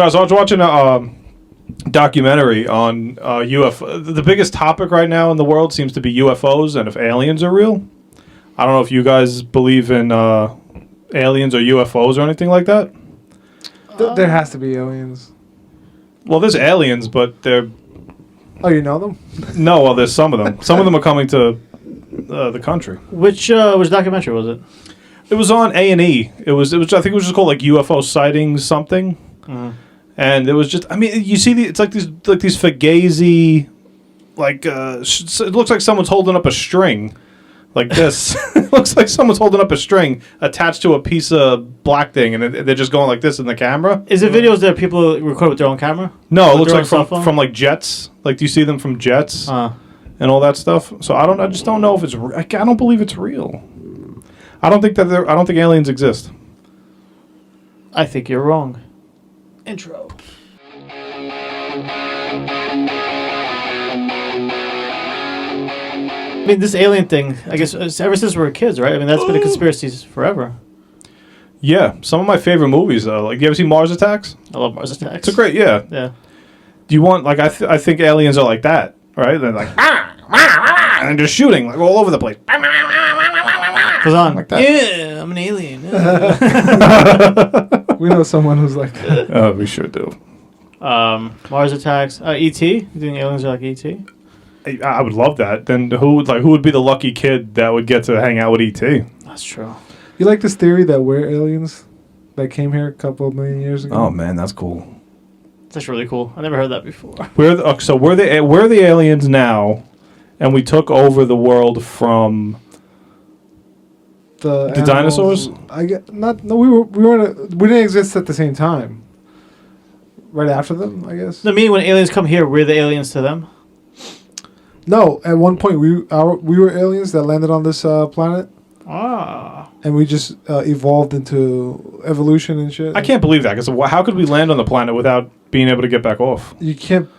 So I was watching a documentary on UFO. The biggest topic right now in the world seems to be UFOs and if aliens are real. I don't know if you guys believe in aliens or UFOs or anything like that. There has to be aliens. Well, there's aliens, but they're... Oh, you know them? No, well, there's some of them. Some of them are coming to the country. Which documentary was it? It was on A&E. It was. I think it was just called like UFO sightings something. And it was just. I mean, you see, it's like these fugazi, like it looks like someone's holding up a string, like this. It looks like someone's holding up a string attached to a piece of black thing, and they're just going like this in the camera. Is it videos that people record with their own camera? No, it looks like from like jets. Like, do you see them from jets and all that stuff? So I just don't know if it's. I don't believe it's real. I don't think aliens exist. I think you're wrong. Intro. I mean, this alien thing, I guess, ever since we were kids, right? I mean, that's been a conspiracy forever. Yeah, some of my favorite movies, though. Like, you ever see Mars Attacks? I love Mars Attacks. It's a great, yeah. Yeah. Do you want, like, I think aliens are like that, right? They're like, and they're shooting, like, all over the place. Goes on. Like that. Yeah, I'm an alien. We know someone who's like that. Oh, we sure do. Mars Attacks. E.T.? You think aliens are like E.T.? I would love that. Then who would be the lucky kid that would get to hang out with E.T.? That's true. You like this theory that we're aliens that came here a couple of million years ago? Oh, man, that's cool. That's really cool. I never heard that before. We're the aliens now, and we took over the world from the dinosaurs. We didn't exist at the same time. Right after them, I guess. The meaning when aliens come here, we're the aliens to them. No, at one point we were aliens that landed on this planet. And we just evolved into evolution and shit. I can't believe that, because how could we land on the planet without being able to get back off? You can't.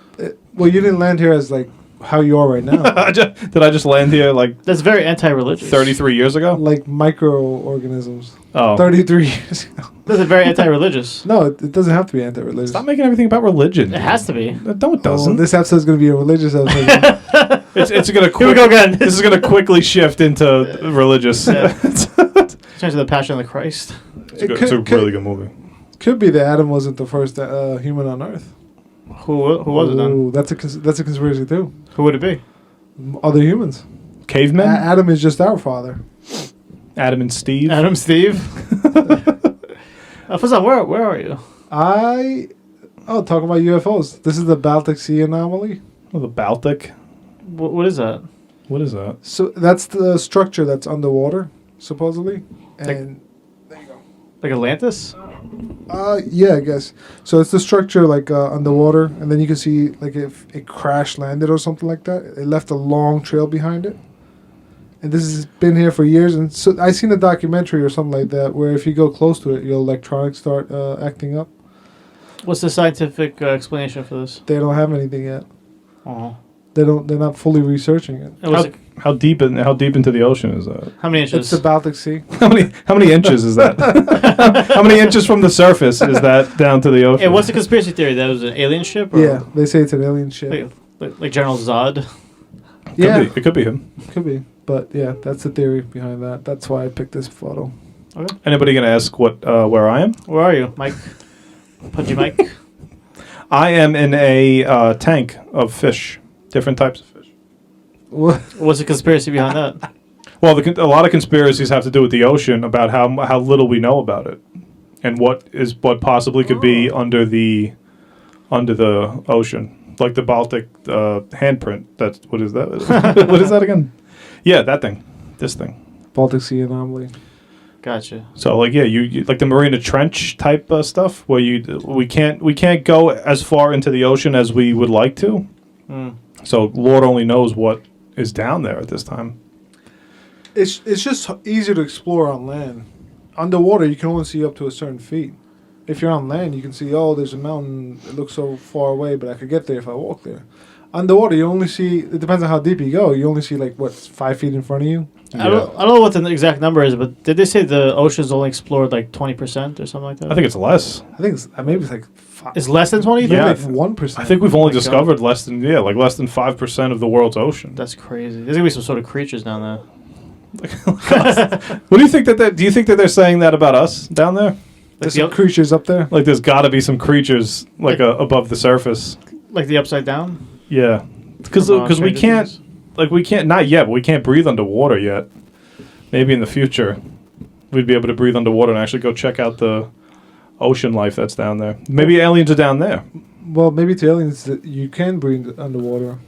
Well, you didn't land here as like how you are right now. Did I just land here like... That's very anti-religious. 33 years ago? Like microorganisms. Oh. 33 years ago. That's very anti-religious. No, it doesn't have to be anti-religious. Stop making everything about religion. It has to be. No, it doesn't. This episode is going to be a religious episode. It's going to... Here we go again. This is going to quickly shift into religious. Yeah. Turns to the Passion of the Christ. It's a really good movie. Could be that Adam wasn't the first human on Earth. Who was it then? That's a conspiracy too. Who would it be? Other humans. Cavemen? Adam is just our father. Adam and Steve? Adam, Steve. First off, where are you? Talking about UFOs. This is the Baltic Sea anomaly. Oh, the Baltic? What is that? What is that? So that's the structure that's underwater, supposedly. And there you go. Like Atlantis? Yeah, I guess. So it's the structure like underwater, and then you can see like if it crash landed or something like that. It left a long trail behind it. And this has been here for years. And so I seen a documentary or something like that where if you go close to it, your electronics start acting up. What's the scientific explanation for this? They don't have anything yet. Oh. They're not fully researching it. How deep into the ocean is that? How many inches? It's the Baltic Sea. How many inches is that? How many inches from the surface is that down to the ocean? Hey, what's the conspiracy theory? That was an alien ship? Or Yeah, they say it's an alien ship. Like General Zod? It could be him. Could be. But yeah, that's the theory behind that. That's why I picked this photo. Okay. Anybody gonna ask where I am? Where are you, Mike? Pudgy Mike? I am in a tank of fish. Different types of fish. What's the conspiracy behind that? Well, a lot of conspiracies have to do with the ocean, about how little we know about it, and what possibly could be under the ocean, like the Baltic handprint. What is that? What is that again? Yeah, that thing. This thing. Baltic Sea anomaly. Gotcha. So like you like the Marina Trench type stuff, where we can't go as far into the ocean as we would like to. Mm. So Lord only knows what is down there at this time. It's just easier to explore on land. Underwater, you can only see up to a certain feet. If you're on land, you can see, there's a mountain. It looks so far away, but I could get there if I walk there. Underwater, you only see. It depends on how deep you go. You only see like what 5 feet in front of you. I don't know what the exact number is, but did they say the ocean's only explored like 20% or something like that? I think it's less. I think it's, maybe it's like It's less than 20. Yeah. like 1%. I think we've only my God. discovered less than 5% of the world's ocean. That's crazy. There's gonna be some sort of creatures down there. What do you think that? Do you think that they're saying that about us down there? There's some creatures up there. Like, there's got to be some creatures above the surface. Like the upside down. Yeah, because From, we Stranger can't Things? not yet. But we can't breathe underwater yet. Maybe in the future, we'd be able to breathe underwater and actually go check out the ocean life that's down there. Maybe aliens are down there. Well, maybe to aliens that you can breathe underwater.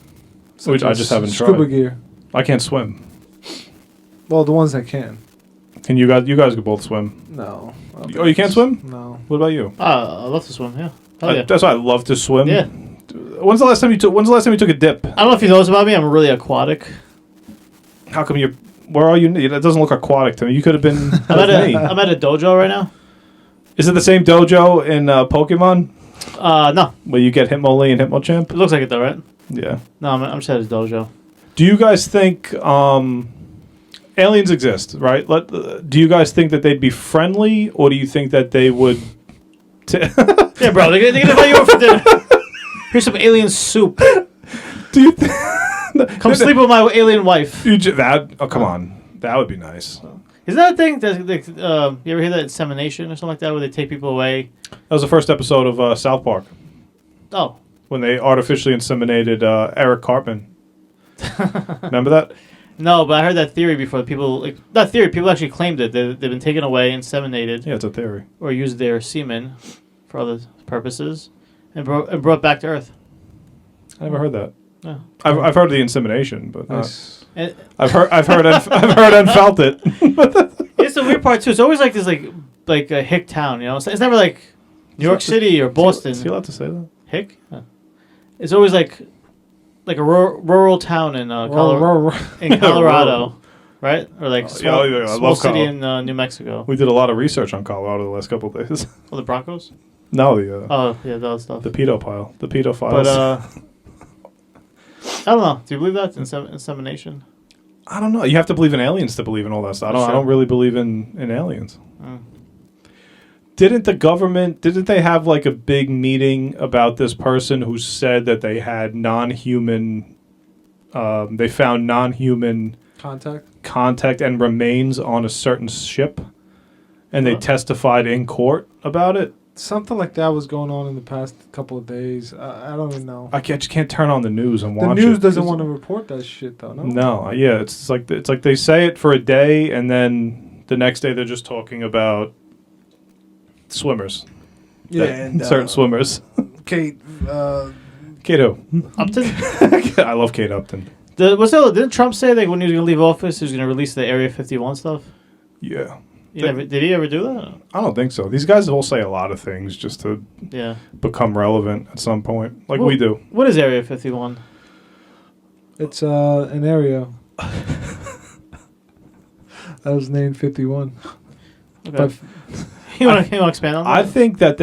Which Such I as just haven't scuba tried. gear. I can't swim. Well, the ones that can. Can you guys? You guys could both swim. No. I don't Oh, think you can't it's- swim? No. What about you? I love to swim. Yeah. Hell yeah. That's why I love to swim. Yeah. When's the last time you took a dip? I don't know if you know this about me. I'm really aquatic. How come you? Where are you? That doesn't look aquatic to me. You could have been. I'm with me. at a dojo right now. Is it the same dojo in Pokemon No. where you get Hitmonlee and Hitmonchamp? It looks like it though, right? Yeah. No, I'm just at his dojo. Do you guys think aliens exist? Right. Do you guys think that they'd be friendly, or do you think that they would? Yeah, bro. They're gonna invite you over for dinner. Here's some alien soup. Do you? Come sleep with my alien wife. Oh, come on. That would be nice. Isn't that a thing? You ever hear that insemination or something like that, where they take people away? That was the first episode of South Park Oh, when they artificially inseminated Eric Cartman. Remember that? no, but I heard that theory before. People people actually claimed it. They've been taken away, inseminated, Yeah, it's a theory. or used their semen for other purposes, and brought back to Earth. I never heard that. Yeah. I've heard of the insemination, but Nice. And I've heard and felt it. it's the weird part too. It's always like this, like a hick town. You know, it's never like New York City or Boston. Is he allowed to say that? Hick. Yeah. It's always like a rural town in Colorado, right? Or like small, yeah, I small love city Colorado. in New Mexico. We did a lot of research on Colorado the last couple of days. Oh, the Broncos. No, the Oh yeah, that was stuff. the pedo pile, the pedo But files. I don't know. Do you believe that insemination? I don't know. You have to believe in aliens to believe in all that stuff. I don't really believe in aliens. Mm. Didn't they have like a big meeting about this person who said that they had non-human, they found non-human contact and remains on a certain ship, and they What? testified in court about it? Something like that was going on in the past couple of days. I don't even know. Just can't turn on the news and The watch news it. doesn't want to report that shit though. No. No, yeah, it's like they say it for a day, and then the next day they're just talking about swimmers. Yeah, That- and certain swimmers. Kate. Kate who? Upton. I love Kate Upton. Didn't Trump say that when he was going to leave office, he was going to release the Area 51 stuff? Yeah. Did he ever do that? I don't think so. These guys will say a lot of things just to Yeah. become relevant at some point, like Well, we do. What is Area 51? It's an area that was named 51. Okay. But you want to expand on that? I think that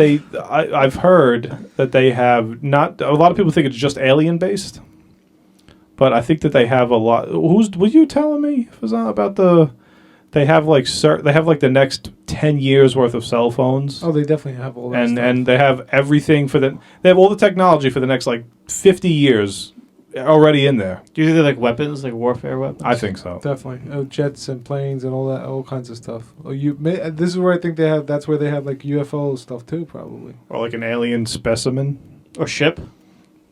I've heard that they have not. A lot of people think it's just alien based, but I think that they have a lot. Were you telling me Fazan, about the? They have like the next 10 years worth of cell phones. oh, they definitely have all that stuff. And they have everything they have all the technology for the next like 50 years already in there. Do you think they're like weapons, like warfare weapons? I think so. Definitely, jets and planes and all that, all kinds of stuff. Oh, this is where I think they have. That's where they have like UFO stuff too, probably. Or like an alien specimen. Or ship?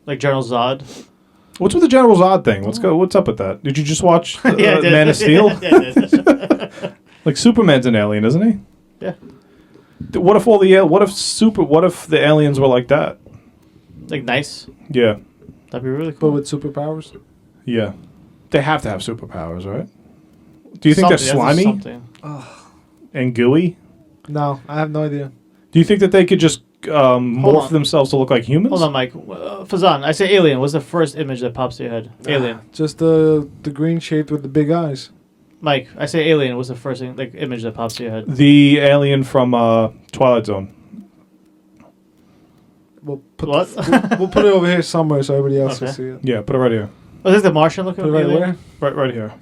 Like General Zod? What's with the General Zod thing? What's up with that? Did you just watch I did. Man of Steel? Yeah, I did. Like Superman's an alien, isn't he? Yeah. What if the aliens were like that? Like nice? Yeah. That'd be really But cool. with superpowers. Yeah. They have to have superpowers, right? Do you think they're slimy Something. and gooey? No, I have no idea. Do you think that they could just morph on. themselves to look like humans? Hold on, Mike. Fazan, I say alien. What's the first image that pops to your head? Alien. Just the green shaped with the big eyes. Mike, I say alien. What's the first image that pops to your head? The alien from Twilight Zone. We'll put What? we'll put it over here somewhere so everybody else can Okay. see it. Yeah, put it right here. Oh, is this the Martian looking Put it right alien? where? Right here.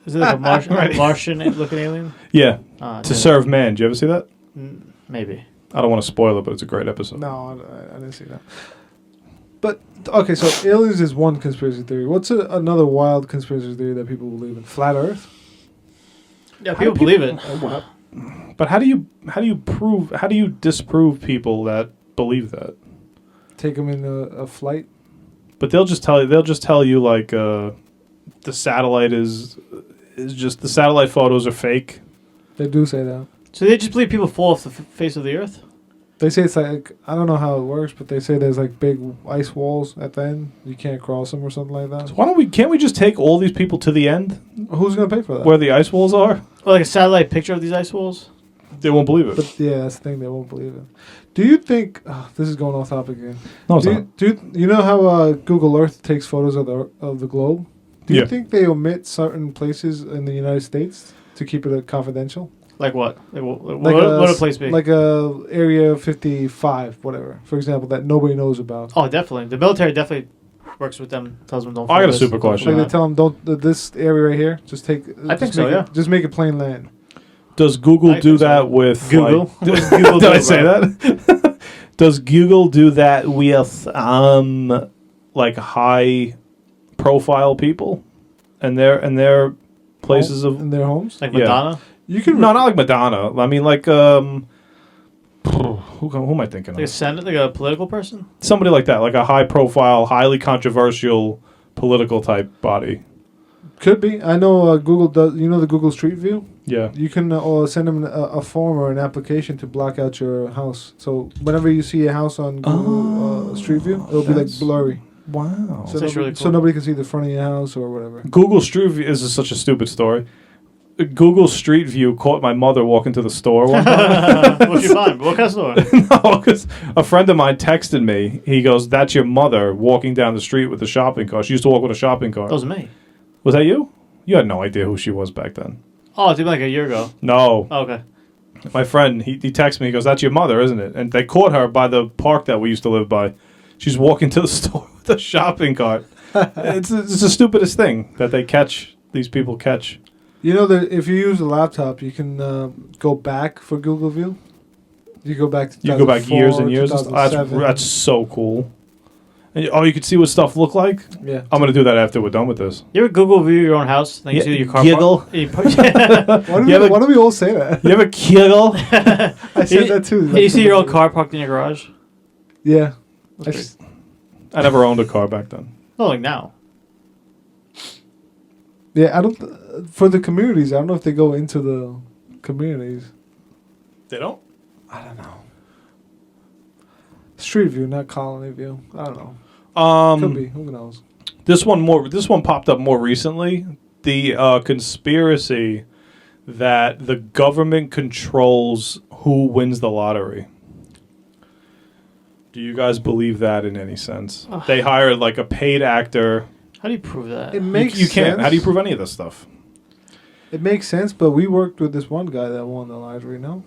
Is it like a Martian, Right. Martian looking alien? Yeah, Ah, to yeah. serve man. Did you ever see that? Maybe. I don't want to spoil it, but it's a great episode. No, I didn't see that. But okay, so aliens is one conspiracy theory. What's another wild conspiracy theory that people believe in? Flat Earth. Yeah, people believe it. But how do you disprove people that believe that? Take them in a flight. But they'll just tell you like the satellite is just the satellite photos are fake. They do say that. So they just believe people fall off the face of the earth? They say it's like, I don't know how it works, but they say there's like big ice walls at the end. You can't cross them or something like that. So can't we just take all these people to the end Who's gonna pay for that? where the ice walls are? Or like a satellite picture of these ice walls? They won't believe it. But yeah, that's the thing. They won't believe it. Do you think this is going off topic again? No, it's not. You know how Google Earth takes photos of the globe? Do you Yeah. think they omit certain places in the United States to keep it confidential? Like what? What Like would a place be? Like Area 55, whatever. For example, that nobody knows about. Oh, definitely. The military definitely works with them, tells them don't I got a focus, super don't question. Like fly. they tell them, don't this area right here. Just take. I think so, yeah. Just make it plain land. Does Google I do think so. that with Google? Like, What does Google did do, I say bro? that? Does Google do that with like high profile people and their places in of their homes. Like Yeah. Madonna? You can no, not like Madonna. I mean like who am I thinking Like a of? senator, like a political person? Somebody like that, like a high profile, highly controversial political type body. could be. I know Google does. You know the Google Street View. Yeah. You can send them a form or an application to block out your house. So whenever you see a house on Google Street View, it'll be like that's- blurry. Wow. So, That's really so cool. nobody can see the front of your house or whatever. Google Street View is such a stupid story. Google Street View caught my mother walking to the store one time. What'd you find? What kind of store? No, because a friend of mine texted me. He goes, "That's your mother walking down the street with a shopping cart. She used to walk with a shopping cart." That was me. Was that you? You had no idea who she was back then. Oh, it's been like a year ago. No. Oh, okay. My friend, he texted me. He goes, "That's your mother, isn't it?" And they caught her by the park that we used to live by. She's walking to the store with a shopping cart. It's the stupidest thing that they catch. These people catch. You know that if you use a laptop, you can go back for Google View. You go back to You go back years and years. 2007. That's so cool. And, you can see what stuff look like. Yeah. I'm gonna do that after we're done with this. You ever Google view your own house? Then you Yeah, see your car giggle. park? Yeah. Why do we all say that? You ever giggle? I said that too. And you see your own car parked in your garage? Yeah. That's I pretty- s- I never owned a car back then. No, like now. Yeah, I don't. For the communities, I don't know if they go into the communities. They don't. I don't know. Street View, not Colony View. I don't know. Could be. Who knows? This one popped up more recently. The conspiracy that the government controls who wins the lottery. Do you guys believe that in any sense? They hired like a paid actor. How do you prove that? It makes You can't. sense. How do you prove any of this stuff? It makes sense, but we worked with this one guy that won the lottery. No.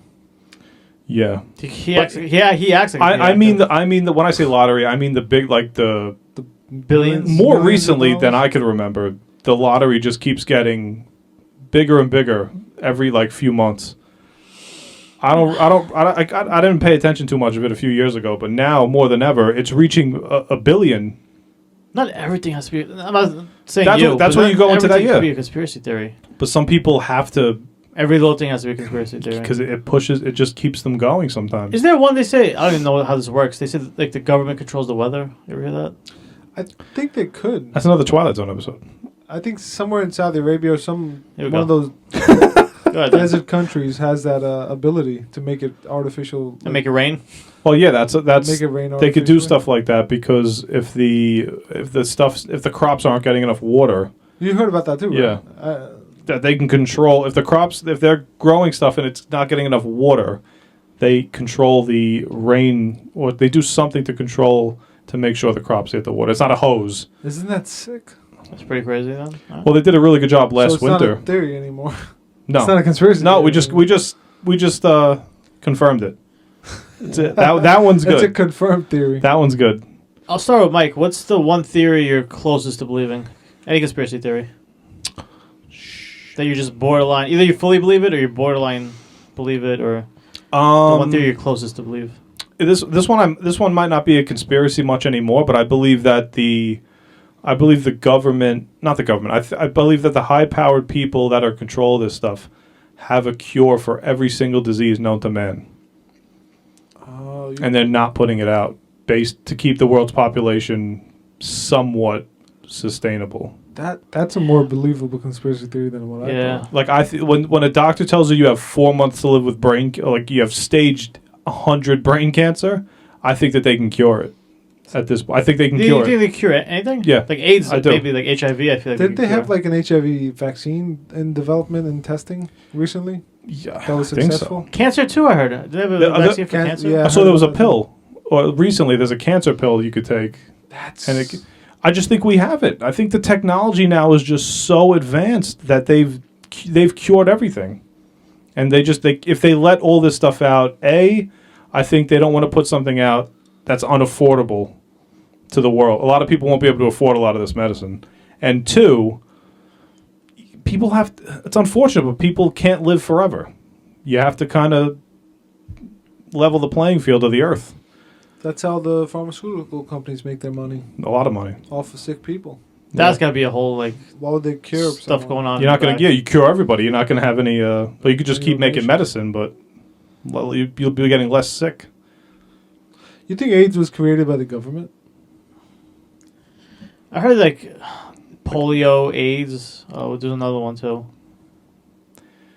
Yeah. He But- acts like I mean the when I say lottery, I mean the big like the billions. more Millions of recently than dollars? I could remember. The lottery just keeps getting bigger and bigger every like few months. I didn't pay attention too much of it a few years ago, but now more than ever, it's reaching a billion. Not everything has to be. I'm not saying That's you. what- that's but what you not go into that, everything yeah. could be a conspiracy theory. But some people have to Every little thing has to be a conspiracy theory. because it pushes. It just keeps them going sometimes. Is there one they say? I don't even know how this works. They said like the government controls the weather. You ever hear that? I think they could. That's another Twilight Zone episode. I think somewhere in Saudi Arabia or some Here we one of go. those Go ahead. then. desert countries has that ability to make it artificial. And make it rain. Well, yeah, that's make it rain. they could do artificially. stuff like that because if the crops aren't getting enough water, You heard about that too, right? Yeah. that they can control if they're growing stuff and it's not getting enough water, they control the rain or they do something to control to make sure the crops get the water. It's not a hose. Isn't that sick? That's pretty crazy then. Alright. Well, they did a really good job last so it's winter. not a theory anymore. No, It's not a conspiracy. no, theory we just anymore. confirmed it. That one's That's a good. confirmed theory. That one's good. I'll start with Mike. What's the one theory you're closest to believing? Any conspiracy theory that you're just borderline. Either you fully believe it, or you borderline believe it, or the one theory you're closest to believe. This one might not be a conspiracy much anymore, but I believe that the government, not the government. I believe that the high-powered people that are in control of this stuff have a cure for every single disease known to man, and they're not putting it out based to keep the world's population somewhat sustainable. That's a more believable conspiracy theory than what I thought. Like when a doctor tells you have 4 months to live with like you have staged 100 brain cancer, I think that they can cure it. At this point, I think they can cure it. Do you think they cure anything? Yeah, like AIDS, I do. maybe like HIV. I feel like Did they have like an HIV vaccine in development and testing recently? Yeah, That was I think successful. so. Cancer too. I heard. Did they have a vaccine for cancer? yeah. I saw there was a pill, or recently there's a cancer pill you could take. I just think we have it. I think the technology now is just so advanced that they've cured everything, and if they let all this stuff out, I think they don't want to put something out that's unaffordable to the world. A lot of people won't be able to afford a lot of this medicine, and two, it's unfortunate, but people can't live forever. You have to kind of level the playing field of the earth. That's how the pharmaceutical companies make their money. A lot of money. Off of sick people. That's got to be a whole like. Why would they cure stuff someone? going on? You're not going to you cure everybody. You're not going to have any. But you could just keep making medicine, but you'll be getting less sick. You think AIDS was created by the government? I heard like polio, AIDS. Oh, there's another one too.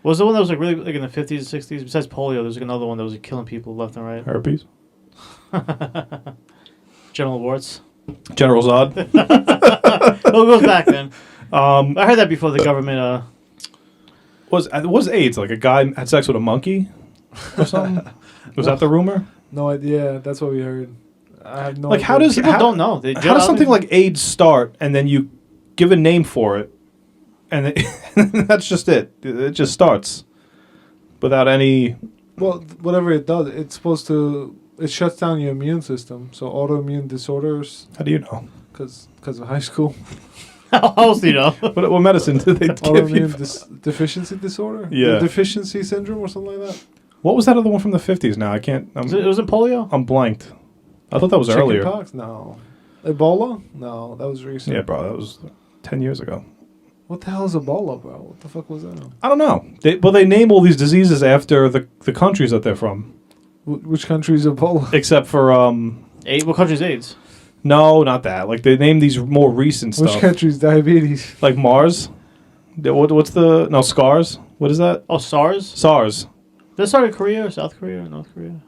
What was the one that was like really like in the 50s and 60s? Besides polio, there's like another one that was like killing people left and right. Herpes. General warts. General Zod. Well, it goes back then. I heard that before the government. Was AIDS like a guy had sex with a monkey or something? Was that the rumor? No idea. That's what we heard. I have no Like idea. People don't know. How does something like AIDS start, and then you give a name for it, and that's just it? It just starts without any. Well, whatever it does, it's supposed to. It shuts down your immune system. So autoimmune disorders. How do you know? Because of high school. How else do you know? What medicine did they give you? Autoimmune deficiency disorder. Yeah. The deficiency syndrome or something like that. What was that other one from the 50s? Now I can't. It was in polio. I'm blanked. I thought that was earlier. Chickenpox? No. Ebola? No, that was recent. Yeah, bro, that was 10 years ago. What the hell is Ebola, bro? What the fuck was that? I don't know. They name all these diseases after the countries that they're from. Which country is Ebola? Except for What country's AIDS? No, not that. Like they name these more recent stuff. Which country's diabetes? Like Mars. What's the SCARS? What is that? Oh, SARS. SARS. Did it start in Korea or South Korea or North Korea?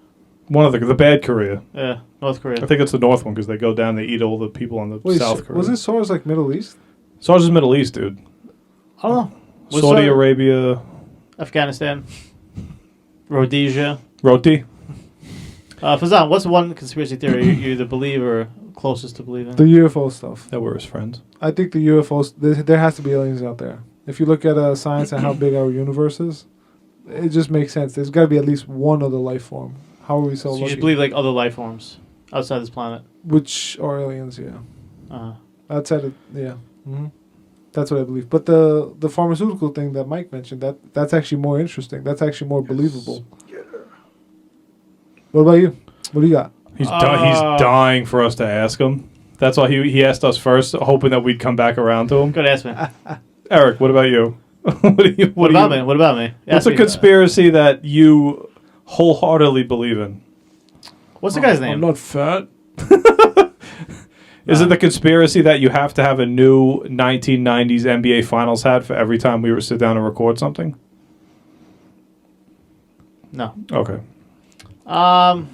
One of the bad Korea. Yeah, North Korea. I think it's the North one because they go down, they eat all the people on the South Korea. Wasn't SARS like Middle East? SARS is Middle East, dude. I don't know. Saudi Arabia. Afghanistan. Rhodesia. Roti. Fazan, what's one conspiracy theory you either believe or closest to believing? The UFO stuff. That were his friends. I think the UFOs, there has to be aliens out there. If you look at science and how big our universe is, it just makes sense. There's got to be at least one other life form. How are we so lucky? You just believe like other life forms outside this planet? Which are aliens, yeah. Uh-huh. Outside of, yeah. Mm-hmm. That's what I believe. But the pharmaceutical thing that Mike mentioned, that's actually more interesting. That's actually more believable. What about you? What do you got? He's dying for us to ask him. That's why he asked us first, hoping that we'd come back around to him. Good, ask me. Eric, what about you? What about me? What about me? What's a conspiracy that you wholeheartedly believe in? What's the guy's name? I'm not fat. Is it the conspiracy that you have to have a new 1990s NBA Finals hat for every time we sit down and record something? No. Okay.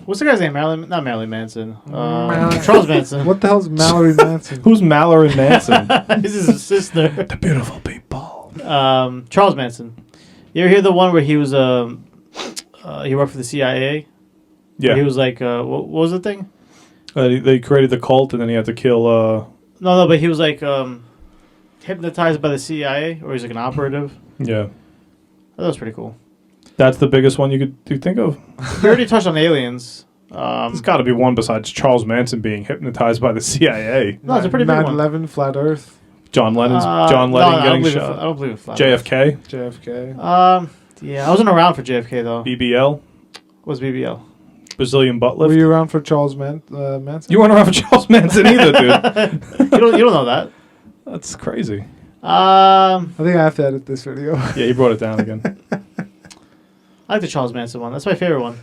What's the guy's name? Not Marilyn Manson. Charles Manson. What the hell's Mallory Manson? Who's Mallory Manson? This is his sister. The beautiful people. Charles Manson. You ever hear the one where he was he worked for the CIA? Yeah. Where he was like what was the thing? They created the cult and then he had to kill. No, but he was like hypnotized by the CIA, or he's like an operative. Yeah. That was pretty cool. That's the biggest one you could think of. We already touched on aliens. There's got to be one besides Charles Manson being hypnotized by the CIA. No, it's a pretty big one. 9/11, flat Earth, John Lennon I getting don't shot. I don't believe in flat Earth. JFK, JFK. Yeah, I wasn't around for JFK though. BBL, What's BBL? Brazilian butt Were lift. you around for Charles Manson? You weren't around for Charles Manson either, dude. You don't know that. That's crazy. I think I have to edit this video. Yeah, you brought it down again. I like the Charles Manson one. That's my favorite one.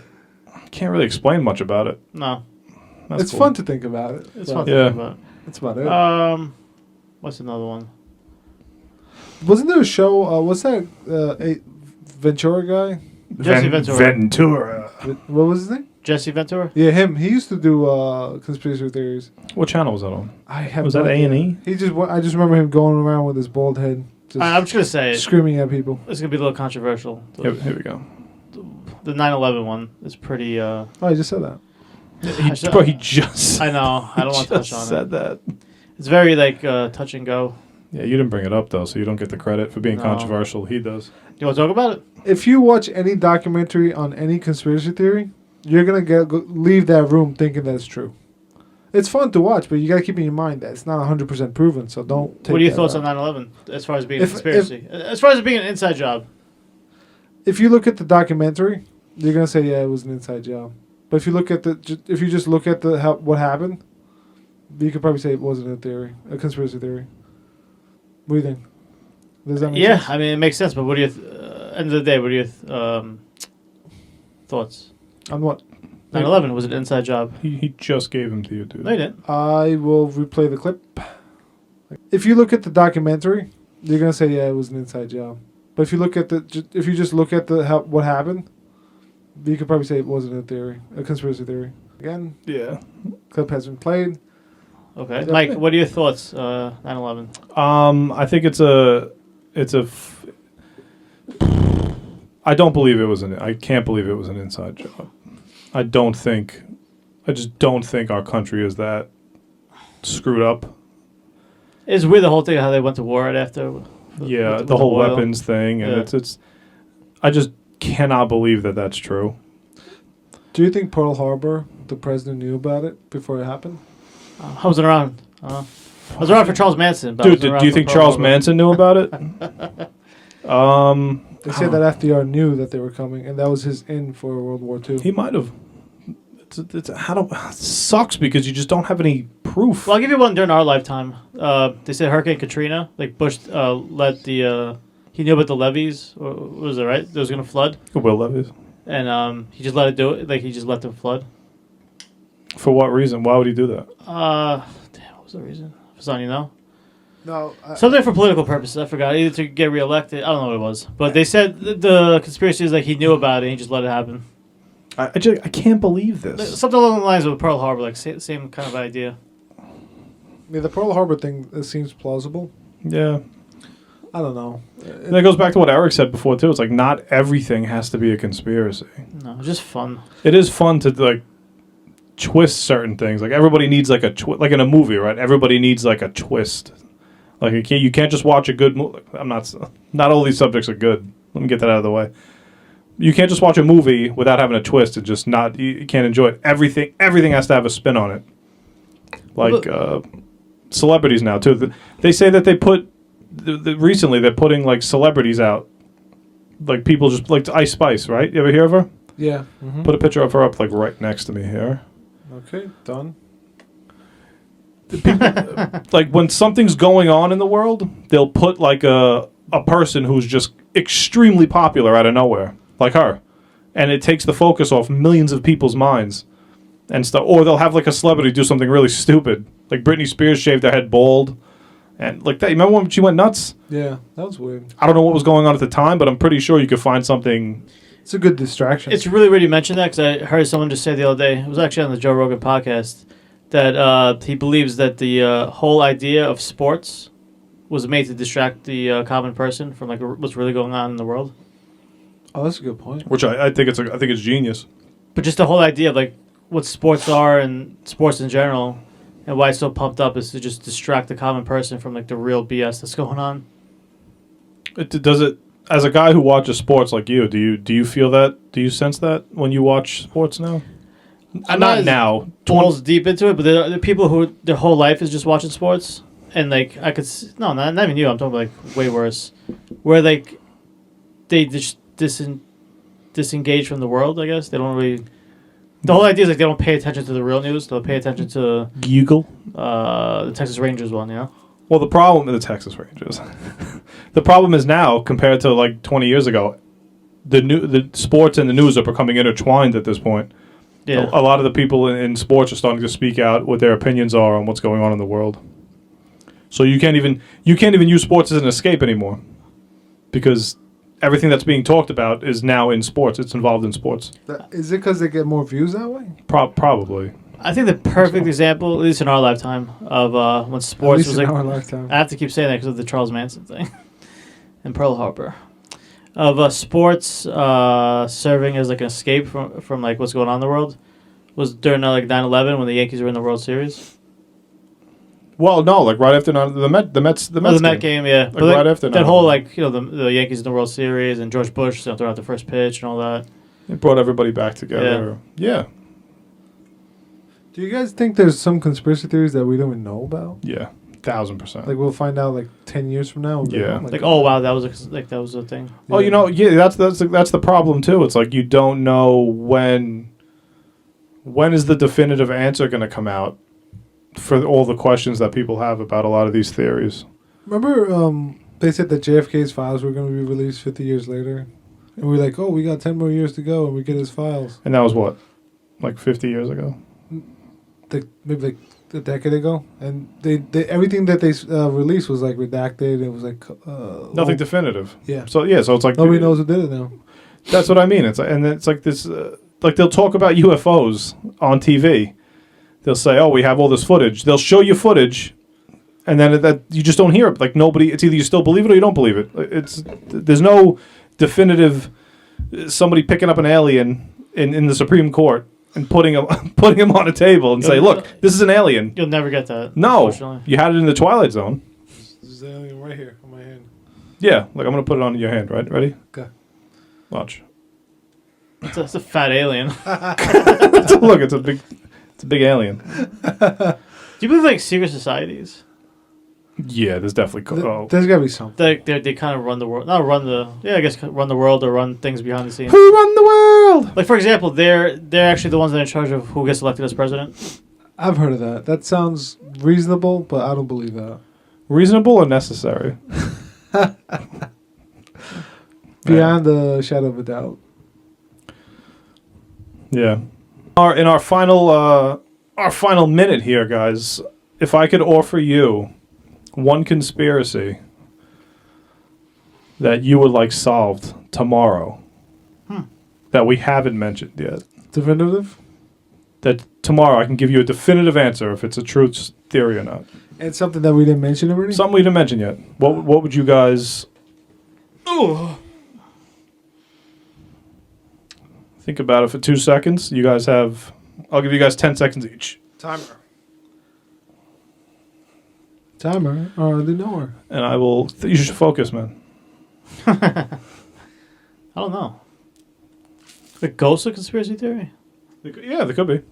Can't really explain much about it. No, That's It's cool. fun to think about it. it's but fun to Yeah. think about. That's about it. What's another one? Wasn't there a show? What's that? Ventura guy? Jesse Ventura. Ventura. What was his name? Jesse Ventura. Yeah, him. He used to do conspiracy theories. What channel was that on? I have. Was no that idea. A&E? I just remember him going around with his bald head, just I'm just gonna say screaming at people. it's gonna be a little controversial. Here we go. The 9/11 one is pretty. Oh, I just said that. He just. I know. I don't want to touch just on said it. that. It's very touch and go. Yeah, you didn't bring it up though, so you don't get the credit for being No. controversial. He does. You want to talk about it? If you watch any documentary on any conspiracy theory, you're gonna leave that room thinking that it's true. It's fun to watch, but you gotta keep in your mind that it's not 100% proven. So don't. Take What are your that thoughts out. on 9/11 as far as being If- a conspiracy? As far as it being an inside job. If you look at the documentary, you're gonna say, "Yeah, it was an inside job." But if you look at if you just look at what happened, you could probably say it wasn't a conspiracy theory. What do you think? Does that make sense? I mean, it makes sense. But what are your end of the day? What are your thoughts? On what? 9/11 was an inside job. He just gave him to you, dude. No, you didn't. I will replay the clip. If you look at the documentary, you're gonna say, "Yeah, it was an inside job." But if you look at if you just look at what happened, you could probably say it wasn't a conspiracy theory. Again, Yeah. clip has been played. Okay, Yeah. Mike. What are your thoughts? 9/11. I think I don't believe it was I can't believe it was an inside job. I just don't think our country is that screwed up. It's weird the whole thing how they went to war right after. The with whole oil. weapons thing, and Yeah. I just cannot believe that that's true. Do you think Pearl Harbor, the president knew about it before it happened? I wasn't around. I was around for Charles Manson. But I Dude, wasn't around do you for think Pearl Charles Harbor. Manson knew about it? They said that FDR knew that they were coming, and that was his in for World War II. He might have. It sucks because you just don't have any proof. Well, I'll give you one during our lifetime. They said Hurricane Katrina. Like Bush let the he knew about the levees. Or, what was it right? It was going to flood, Will Levis. and he just let it do it. Like he just let them flood. For what reason? Why would he do that? Damn, what was the reason? Son, you know? No, Something for political purposes. I forgot. Either to get reelected. I don't know what it was. But they said the conspiracy is like he knew about it and he just let it happen. I can't believe this. Something along the lines of Pearl Harbor, like same kind of idea. yeah, the Pearl Harbor thing seems plausible. Yeah. I don't know. And that goes back to what Eric said before too. It's like not everything has to be a conspiracy. No, just fun. It is fun to like twist certain things. Like everybody needs like like in a movie, right? Everybody needs like a twist. Like you can't just watch a good movie. Not all these subjects are good. Let me get that out of the way. You can't just watch a movie without having a twist and just not. You can't enjoy it. Everything has to have a spin on it. Like celebrities now too. They say that they put recently they're putting like celebrities out. Like people just like Ice Spice, right? You ever hear of her? Yeah. Put a picture of her up like right next to me here. Okay, done. Like when something's going on in the world, they'll put like a person who's just extremely popular out of nowhere, like her, and it takes the focus off millions of people's minds and stuff. Or they'll have like a celebrity do something really stupid, like Britney Spears shaved her head bald, and like that. You remember when she went nuts? Yeah, that was weird. I don't know what was going on at the time, but I'm pretty sure you could find something. It's a good distraction. It's really weird you mentioned that because I heard someone just say the other day. It was actually on the Joe Rogan podcast that he believes that the whole idea of sports was made to distract the common person from like what's really going on in the world. Oh, that's a good point. Which I think it's genius. But just the whole idea of like what sports are and sports in general and why it's so pumped up is to just distract the common person from like the real BS that's going on. Does it? As a guy who watches sports like you, do you feel that? Do you sense that when you watch sports now? I'm Not as now. balls deep into it, but there are people who their whole life is just watching sports, and like I could no, not even you. I'm talking like way worse, where like they just disengage from the world. I guess they don't really. The whole idea is like they don't pay attention to the real news. They'll pay attention to Google. the Texas Rangers one. You know. Well, the problem with the Texas Rangers, the problem is now compared to like 20 years ago, the sports and the news are becoming intertwined at this point. Yeah. A lot of the people in sports are starting to speak out what their opinions are on what's going on in the world. So you can't even use sports as an escape anymore, because everything that's being talked about is now in sports. It's involved in sports. Is it because they get more views that way? Probably. I think the perfect example, at least in our lifetime, of when At sports least was in like. our lifetime. I have to keep saying that because of the Charles Manson thing and Pearl Harbor. Of sports serving as like an escape from like what's going on in the world was during like 9/11 when the Yankees were in the World Series. Well, no, like right after the Mets The Met game, yeah. Like But right after that 9/11. whole like the Yankees in the World Series and George Bush throwing out the first pitch and all that. It brought everybody back together. Yeah. Do you guys think there's some conspiracy theories that we don't even know about? Yeah. 1,000%. Like we'll find out like 10 years from now. Yeah. my Like, God. oh wow, that was a thing. Oh, you know, yeah, that's the problem too. It's like you don't know when is the definitive answer going to come out for all the questions that people have about a lot of these theories. Remember, they said that JFK's files were going to be released 50 years later, and we're like, oh, we got 10 more years to go, and we get his files. And that was what, like 50 years ago. Maybe like a decade ago, and they everything that they released was like redacted. It was like Nothing definitive. Yeah. So it's like Nobody knows who did it now. That's what I mean. It's like, and it's like this. Like they'll talk about UFOs on TV. They'll say, "Oh, we have all this footage." They'll show you footage, and then that you just don't hear it. Like nobody. It's either you still believe it or you don't believe it. There's no definitive. Somebody picking up an alien in the Supreme Court and putting him on a table and say, "Look, this is an alien." You'll never get that. No, Unfortunately. you had it in the Twilight Zone. There's an alien right here on my hand. Yeah, like I'm gonna put it on your hand. Right, ready? Okay. Watch. It's a fat alien. Look, it's a big alien. Do you believe like secret societies? Yeah, there's definitely. There's got to be something. They kind of run the world. Not run the. Yeah, I guess run the world or run things behind the scenes. Who run the world? Like for example, they're actually the ones that are in charge of who gets elected as president. I've heard of that. That sounds reasonable, but I don't believe that. Reasonable or necessary? Beyond the shadow of a doubt. Yeah. In our final minute here, guys, if I could offer you one conspiracy that you would like solved tomorrow that we haven't mentioned yet, Definitive? that tomorrow I can give you a definitive answer if it's a true theory or not. And something that we didn't mention already? Something we didn't mention yet. What would you guys... Ooh. Think about it for 2 seconds. You guys have... I'll give you guys 10 seconds each. Timer. Or the knower. And I will... you should focus, man. I don't know. The ghost of conspiracy theory? Yeah, there could be.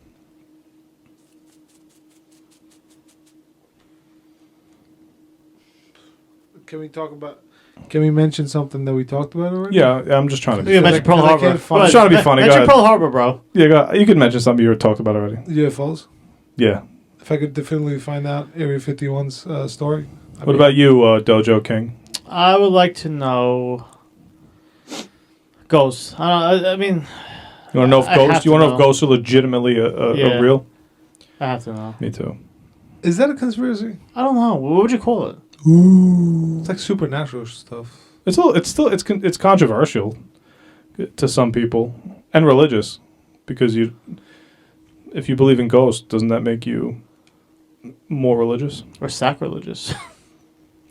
Can we mention something that we talked about already? Yeah, I'm just trying to be You funny. mentioned Pearl I Harbor. can't find- I'm trying to be funny. Go Mention ahead. Pearl Harbor, bro. Yeah, you could mention something you talked about already. UFOs. Yeah. If I could definitively find out Area 51's story. What about you, Dojo King? I would like to know ghosts. I mean, You want to know if I have ghosts? to You want to know if know. ghosts are legitimately Yeah. a real? I have to know. Me too. Is that a conspiracy? I don't know. What would you call it? Ooh. It's like supernatural stuff. It's controversial to some people and religious, because if you believe in ghosts, doesn't that make you more religious Or sacrilegious?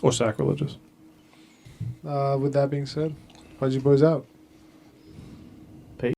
or sacrilegious? With that being said, Pudgyboyz out.